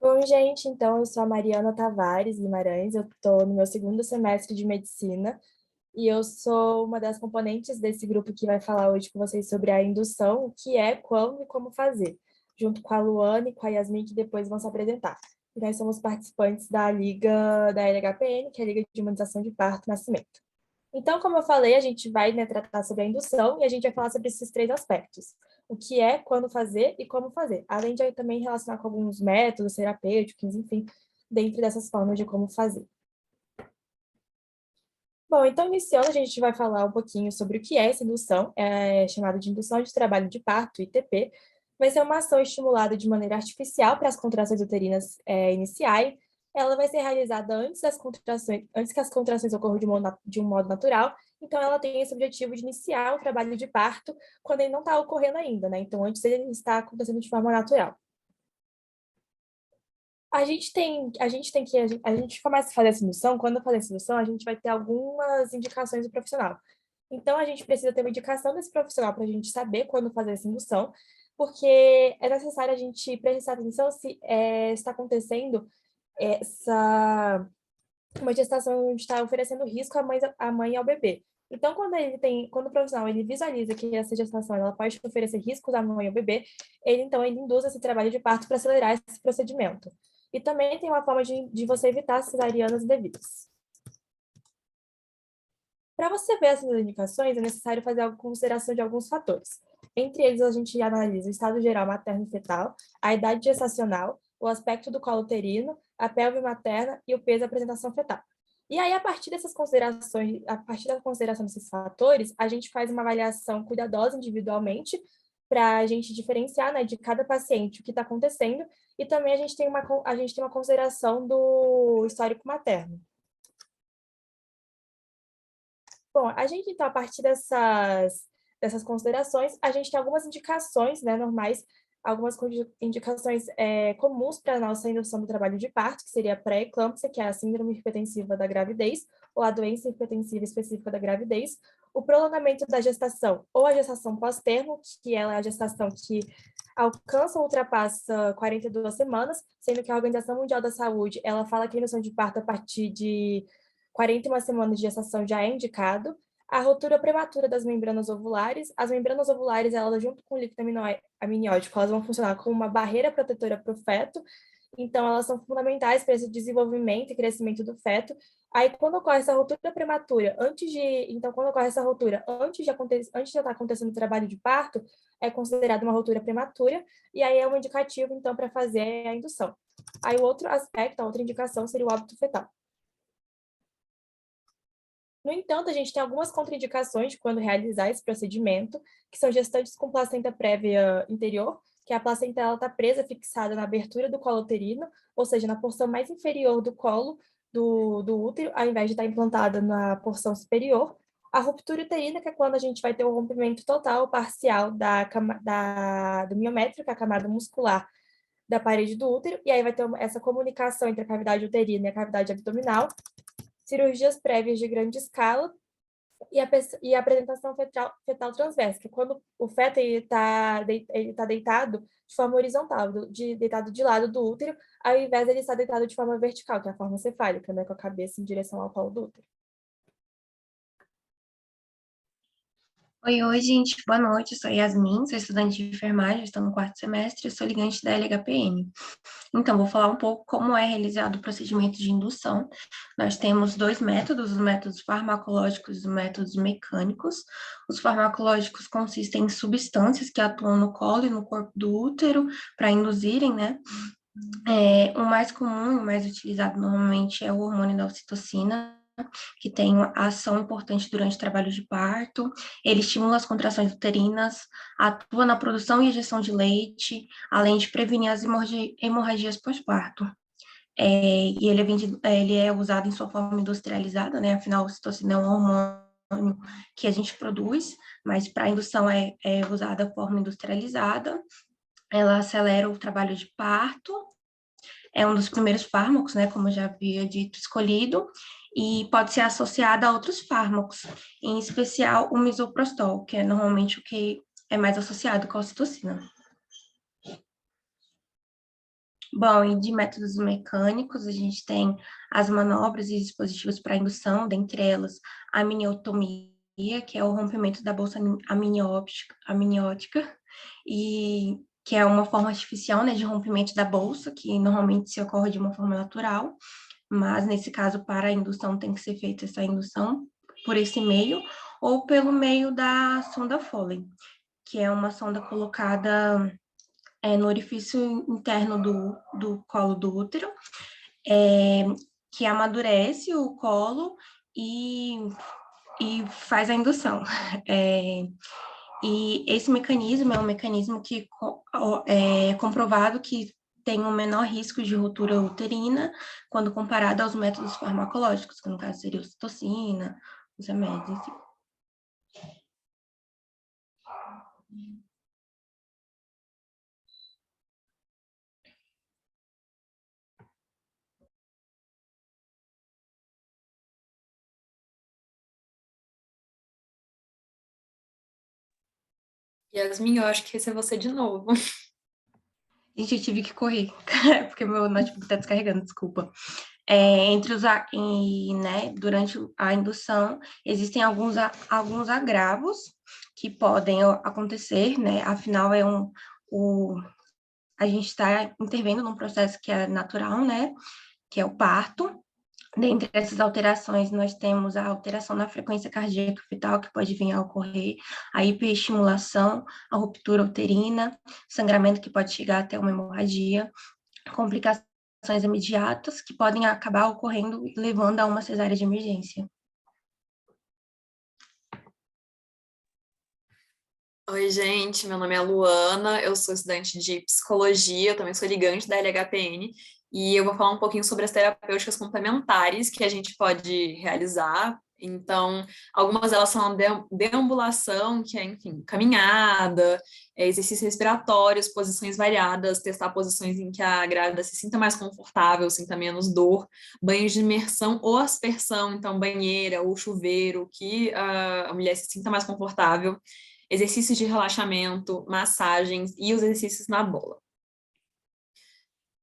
Bom, gente, então eu sou a Mariana Tavares Guimarães, eu estou no meu segundo semestre de medicina e eu sou uma das componentes desse grupo que vai falar hoje com vocês sobre a indução, o que é, quando e como fazer, junto com a Luana e com a Yasmin, que depois vão se apresentar. E nós somos participantes da Liga da LHPN, que é a Liga de Humanização de Parto e Nascimento. Então, como eu falei, a gente vai, né, tratar sobre a indução e a gente vai falar sobre esses três aspectos. O que é, quando fazer e como fazer. Além de também relacionar com alguns métodos terapêuticos, enfim, dentro dessas formas de como fazer. Bom, então, iniciando, a gente vai falar um pouquinho sobre o que é essa indução, é chamada de indução de trabalho de parto, ITP. Vai ser uma ação estimulada de maneira artificial para as contrações uterinas iniciais. Ela vai ser realizada antes das contrações, antes que as contrações ocorram de um modo natural. Então, ela tem esse objetivo de iniciar o trabalho de parto quando ele não está ocorrendo ainda, né? Então, antes ele está acontecendo de forma natural. A gente começa a fazer essa indução, quando fazer essa indução, a gente vai ter algumas indicações do profissional. Então, a gente precisa ter uma indicação desse profissional para a gente saber quando fazer essa indução, porque é necessário a gente prestar atenção se está acontecendo essa uma gestação onde está oferecendo risco à mãe e ao bebê. Então, quando o profissional ele visualiza que essa gestação ela pode oferecer riscos à mãe e ao bebê, ele induz esse trabalho de parto para acelerar esse procedimento. E também tem uma forma de você evitar cesarianas indevidas. Para você ver essas indicações, é necessário fazer a consideração de alguns fatores. Entre eles, a gente analisa o estado geral materno e fetal, a idade gestacional, o aspecto do colo uterino, a pelve materna e o peso da apresentação fetal. E aí, a partir dessas considerações, a partir da consideração desses fatores, a gente faz uma avaliação cuidadosa individualmente para a gente diferenciar, né, de cada paciente o que está acontecendo e também a gente tem uma consideração do histórico materno. Bom, então, a partir dessas considerações, a gente tem algumas indicações, né, normais, algumas indicações comuns para a nossa indução do trabalho de parto, que seria a pré-eclâmpsia, que é a síndrome hipertensiva da gravidez, ou a doença hipertensiva específica da gravidez, o prolongamento da gestação, ou a gestação pós-termo, que ela é a gestação que alcança ou ultrapassa 42 semanas, sendo que a Organização Mundial da Saúde, ela fala que a indução de parto a partir de 41 semanas de gestação já é indicado. A ruptura prematura das membranas ovulares. As membranas ovulares, elas, junto com o líquido amniótico, elas vão funcionar como uma barreira protetora para o feto. Então, elas são fundamentais para esse desenvolvimento e crescimento do feto. Aí, quando ocorre essa ruptura prematura, quando ocorre essa ruptura antes de estar acontecendo o trabalho de parto, é considerada uma ruptura prematura, e aí é um indicativo, então, para fazer a indução. Aí, o outro aspecto, a outra indicação seria o óbito fetal. No entanto, a gente tem algumas contraindicações de quando realizar esse procedimento, que são gestantes com placenta prévia interior, que a placenta está presa, fixada na abertura do colo uterino, ou seja, na porção mais inferior do colo do útero, ao invés de estar implantada na porção superior. A ruptura uterina, que é quando a gente vai ter o rompimento total ou parcial do miométrio, que é a camada muscular da parede do útero, e aí vai ter essa comunicação entre a cavidade uterina e a cavidade abdominal, cirurgias prévias de grande escala e a apresentação fetal transversa, que é quando o feto ele tá deitado de forma horizontal, deitado de lado do útero, ao invés de ele estar deitado de forma vertical, que é a forma cefálica, né, com a cabeça em direção ao colo do útero. Oi, gente, boa noite. Eu sou Yasmin, sou estudante de enfermagem, estou no quarto semestre, sou ligante da LHPN. Então, vou falar um pouco como é realizado o procedimento de indução. Nós temos dois métodos, os métodos farmacológicos e os métodos mecânicos. Os farmacológicos consistem em substâncias que atuam no colo e no corpo do útero para induzirem, né? O mais comum, o mais utilizado normalmente é o hormônio da ocitocina, que tem uma ação importante durante o trabalho de parto. Ele estimula as contrações uterinas, atua na produção e ejeção de leite, além de prevenir as hemorragias pós-parto. Ele é usado em sua forma industrializada, né? Afinal, a ocitocina é um hormônio que a gente produz, mas para a indução é usada a forma industrializada. Ela acelera o trabalho de parto, é um dos primeiros fármacos, né, como eu já havia dito, escolhido, e pode ser associada a outros fármacos, em especial o misoprostol, que é normalmente o que é mais associado com a ocitocina. Bom, e de métodos mecânicos, a gente tem as manobras e dispositivos para indução, dentre elas a miniotomia, que é o rompimento da bolsa amniótica, e que é uma forma artificial, né, de rompimento da bolsa, que normalmente se ocorre de uma forma natural, mas nesse caso, para a indução, tem que ser feita essa indução por esse meio, ou pelo meio da sonda Foley, que é uma sonda colocada no orifício interno do colo do útero, é, que amadurece o colo e, e faz a indução. É, e esse mecanismo é um mecanismo que é comprovado que tem um menor risco de ruptura uterina quando comparado aos métodos farmacológicos, que no caso seria a ocitocina, os remédios, enfim. Yasmin, eu acho que esse é você de novo. Gente, eu tive que correr, porque meu notebook está descarregando, desculpa. Né, durante a indução, existem alguns agravos que podem acontecer, né? Afinal, a gente está intervendo num processo que é natural, né? Que é o parto. Dentre essas alterações, nós temos a alteração na frequência cardíaca fetal, que pode vir a ocorrer, a hiperestimulação, a ruptura uterina, sangramento que pode chegar até uma hemorragia, complicações imediatas que podem acabar ocorrendo, levando a uma cesárea de emergência. Oi, gente, meu nome é Luana, eu sou estudante de psicologia, eu também sou ligante da LHPN, e eu vou falar um pouquinho sobre as terapêuticas complementares que a gente pode realizar. Então, algumas delas são a deambulação, que é, enfim, caminhada, exercícios respiratórios, posições variadas, testar posições em que a grávida se sinta mais confortável, sinta menos dor, banhos de imersão ou aspersão, então banheira ou chuveiro, que a mulher se sinta mais confortável, exercícios de relaxamento, massagens e os exercícios na bola.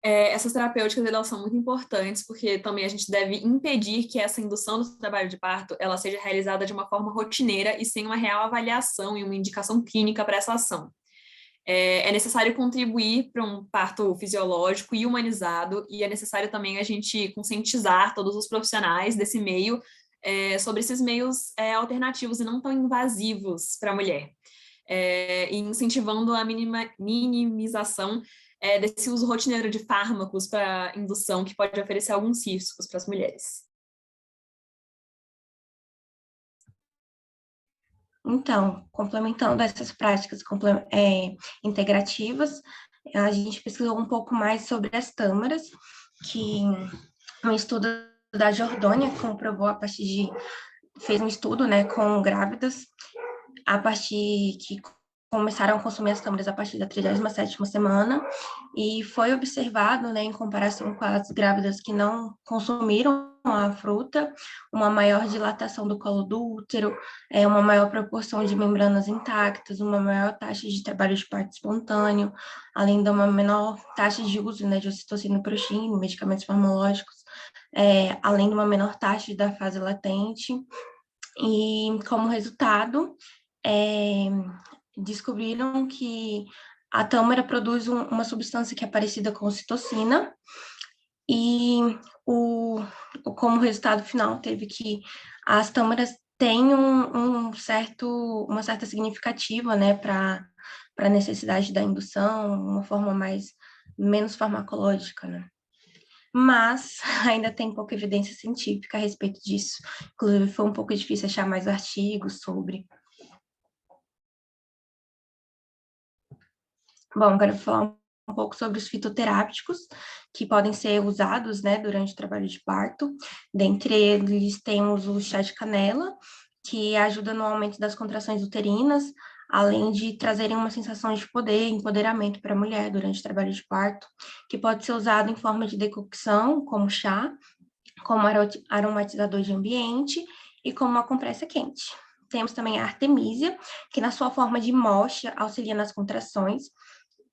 Essas terapêuticas, elas são muito importantes, porque também a gente deve impedir que essa indução do trabalho de parto, ela seja realizada de uma forma rotineira e sem uma real avaliação e uma indicação clínica para essa ação. É necessário contribuir para um parto fisiológico e humanizado, e é necessário também a gente conscientizar todos os profissionais desse meio sobre esses meios alternativos e não tão invasivos para a mulher, e incentivando a minimização desse uso rotineiro de fármacos para indução, que pode oferecer alguns riscos para as mulheres. Então, complementando essas práticas integrativas, a gente pesquisou um pouco mais sobre as tâmaras, que um estudo da Jordânia comprovou fez um estudo, né, com grávidas, a partir que começaram a consumir as tâmaras a partir da 37ª semana, e foi observado, né, em comparação com as grávidas que não consumiram a fruta, uma maior dilatação do colo do útero, uma maior proporção de membranas intactas, uma maior taxa de trabalho de parto espontâneo, além de uma menor taxa de uso, né, de ocitocina e proxina, medicamentos farmacológicos, além de uma menor taxa da fase latente, e como resultado, descobriram que a tâmara produz uma substância que é parecida com ocitocina, e como resultado final teve que as tâmaras têm uma certa significativa, né, para a necessidade da indução, uma forma menos farmacológica, né? Mas ainda tem pouca evidência científica a respeito disso. Inclusive, foi um pouco difícil achar mais artigos sobre. Bom, agora eu vou falar um pouco sobre os fitoterápicos que podem ser usados, né, durante o trabalho de parto. Dentre eles temos o chá de canela, que ajuda no aumento das contrações uterinas, além de trazerem uma sensação de poder, empoderamento para a mulher durante o trabalho de parto, que pode ser usado em forma de decocção, como chá, como aromatizador de ambiente e como uma compressa quente. Temos também a artemisia, que na sua forma de mocha auxilia nas contrações,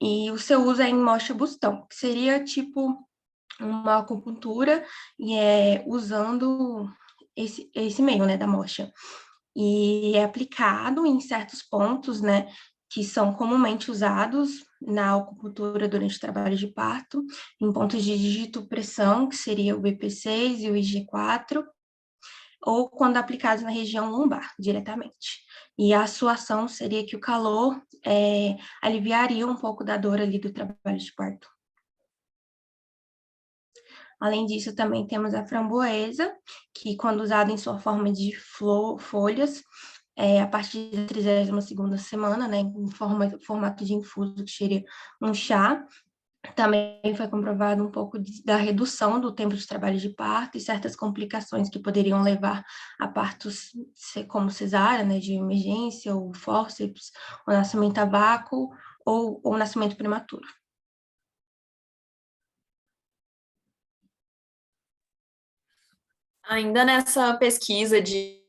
e o seu uso é em mocha-bustão, que seria tipo uma acupuntura e usando esse meio, né, da mocha. E é aplicado em certos pontos, né, que são comumente usados na acupuntura durante o trabalho de parto, em pontos de digitopressão, que seria o BP6 e o IG4, ou quando aplicados na região lombar, diretamente. E a sua ação seria que o calor aliviaria um pouco da dor ali do trabalho de parto. Além disso, também temos a framboesa, que quando usada em sua forma de folhas, a partir da 32ª semana, né, em formato de infuso, que seria um chá, também foi comprovado um pouco da redução do tempo de trabalho de parto e certas complicações que poderiam levar a partos como cesárea, né, de emergência, ou fórceps, ou nascimento a vácuo, ou nascimento prematuro. Ainda nessa pesquisa de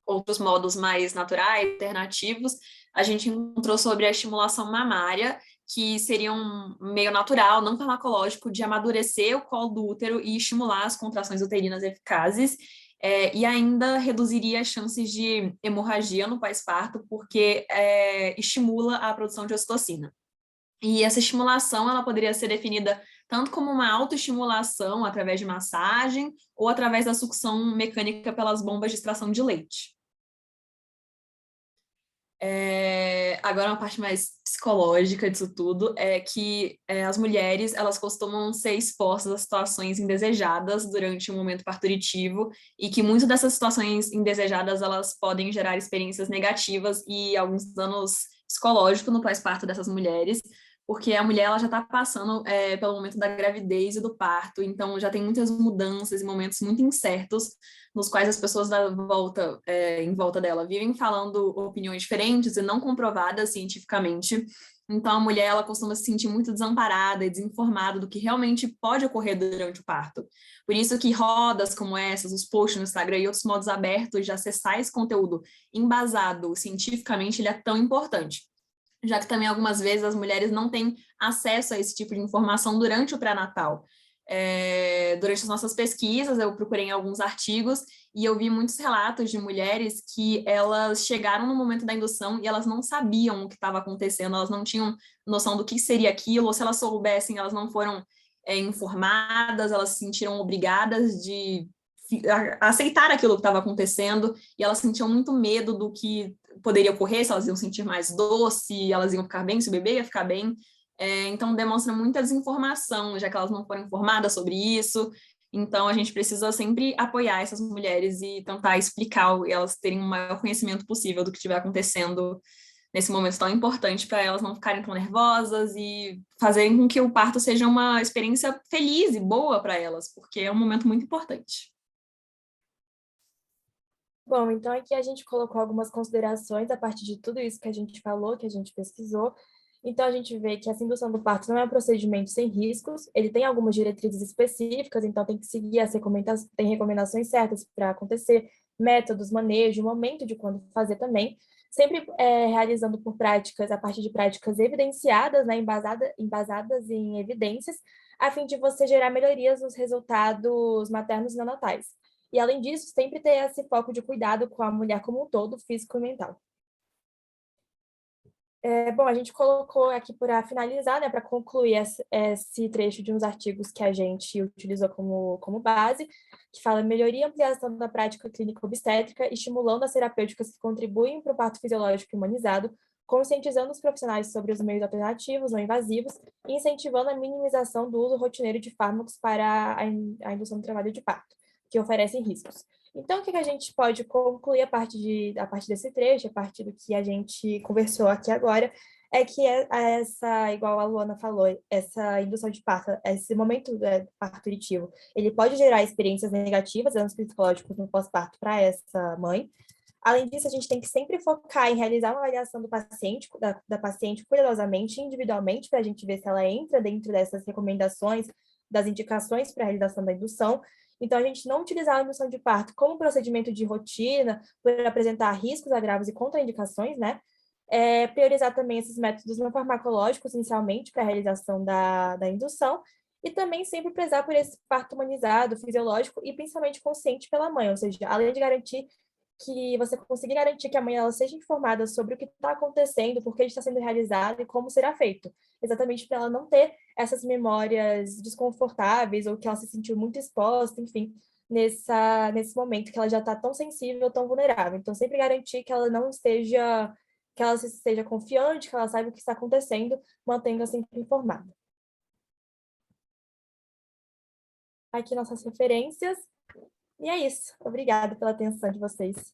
outros modos mais naturais, alternativos, a gente encontrou sobre a estimulação mamária, que seria um meio natural, não farmacológico, de amadurecer o colo do útero e estimular as contrações uterinas eficazes, e ainda reduziria as chances de hemorragia no pós-parto, porque estimula a produção de ocitocina. E essa estimulação, ela poderia ser definida tanto como uma autoestimulação através de massagem ou através da sucção mecânica pelas bombas de extração de leite. Agora, uma parte mais psicológica disso tudo é que as mulheres, elas costumam ser expostas a situações indesejadas durante o momento parturitivo e que muitas dessas situações indesejadas, elas podem gerar experiências negativas e alguns danos psicológicos no pós-parto dessas mulheres, porque a mulher, ela já está passando pelo momento da gravidez e do parto, então já tem muitas mudanças e momentos muito incertos nos quais as pessoas em volta dela vivem falando opiniões diferentes e não comprovadas cientificamente. Então, a mulher, ela costuma se sentir muito desamparada e desinformada do que realmente pode ocorrer durante o parto. Por isso que rodas como essas, os posts no Instagram e outros modos abertos de acessar esse conteúdo embasado cientificamente, ele é tão importante. Já que também algumas vezes as mulheres não têm acesso a esse tipo de informação durante o pré-natal. Durante as nossas pesquisas, eu procurei em alguns artigos e eu vi muitos relatos de mulheres que elas chegaram no momento da indução e elas não sabiam o que estava acontecendo, elas não tinham noção do que seria aquilo, ou se elas soubessem, elas não foram informadas, elas se sentiram obrigadas de aceitar aquilo que estava acontecendo e elas sentiam muito medo do que poderia ocorrer, se elas iam sentir mais dor, se elas iam ficar bem, se o bebê ia ficar bem. Então, demonstra muita desinformação, já que elas não foram informadas sobre isso. Então, a gente precisa sempre apoiar essas mulheres e tentar explicar e elas terem o maior conhecimento possível do que estiver acontecendo nesse momento tão importante para elas não ficarem tão nervosas e fazerem com que o parto seja uma experiência feliz e boa para elas, porque é um momento muito importante. Bom, então aqui a gente colocou algumas considerações a partir de tudo isso que a gente falou, que a gente pesquisou. Então, a gente vê que essa indução do parto não é um procedimento sem riscos, ele tem algumas diretrizes específicas, então tem que seguir tem recomendações certas para acontecer, métodos, manejo, momento de quando fazer também, sempre realizando por práticas, a partir de práticas evidenciadas, né, embasadas em evidências, a fim de você gerar melhorias nos resultados maternos e neonatais. E, além disso, sempre ter esse foco de cuidado com a mulher como um todo, físico e mental. Bom, a gente colocou aqui para finalizar, né, para concluir esse trecho de uns artigos que a gente utilizou como base, que fala melhoria e ampliação da prática clínica obstétrica, estimulando as terapêuticas que contribuem para o parto fisiológico humanizado, conscientizando os profissionais sobre os meios alternativos não invasivos e incentivando a minimização do uso rotineiro de fármacos para a indução do trabalho de parto, que oferecem riscos. Então, o que a gente pode concluir a partir desse trecho, a partir do que a gente conversou aqui agora, é que igual a Luana falou, essa indução de parto, esse momento parturitivo, ele pode gerar experiências negativas, danos psicológicos no pós-parto para essa mãe. Além disso, a gente tem que sempre focar em realizar uma avaliação do paciente, da paciente cuidadosamente, individualmente, para a gente ver se ela entra dentro dessas recomendações, das indicações para a realização da indução. Então, a gente não utilizar a indução de parto como procedimento de rotina, por apresentar riscos, agravos e contraindicações, né? Priorizar também esses métodos não farmacológicos, inicialmente, para a realização da indução, e também sempre prezar por esse parto humanizado, fisiológico e principalmente consciente pela mãe, ou seja, além de garantir que você conseguir garantir que a mãe ela seja informada sobre o que está acontecendo, por que está sendo realizado e como será feito, exatamente para ela não ter essas memórias desconfortáveis ou que ela se sentiu muito exposta, enfim, nesse momento que ela já está tão sensível, tão vulnerável. Então, sempre garantir que ela não esteja, que ela esteja confiante, que ela saiba o que está acontecendo, mantendo-a sempre informada. Aqui nossas referências. E é isso. Obrigada pela atenção de vocês.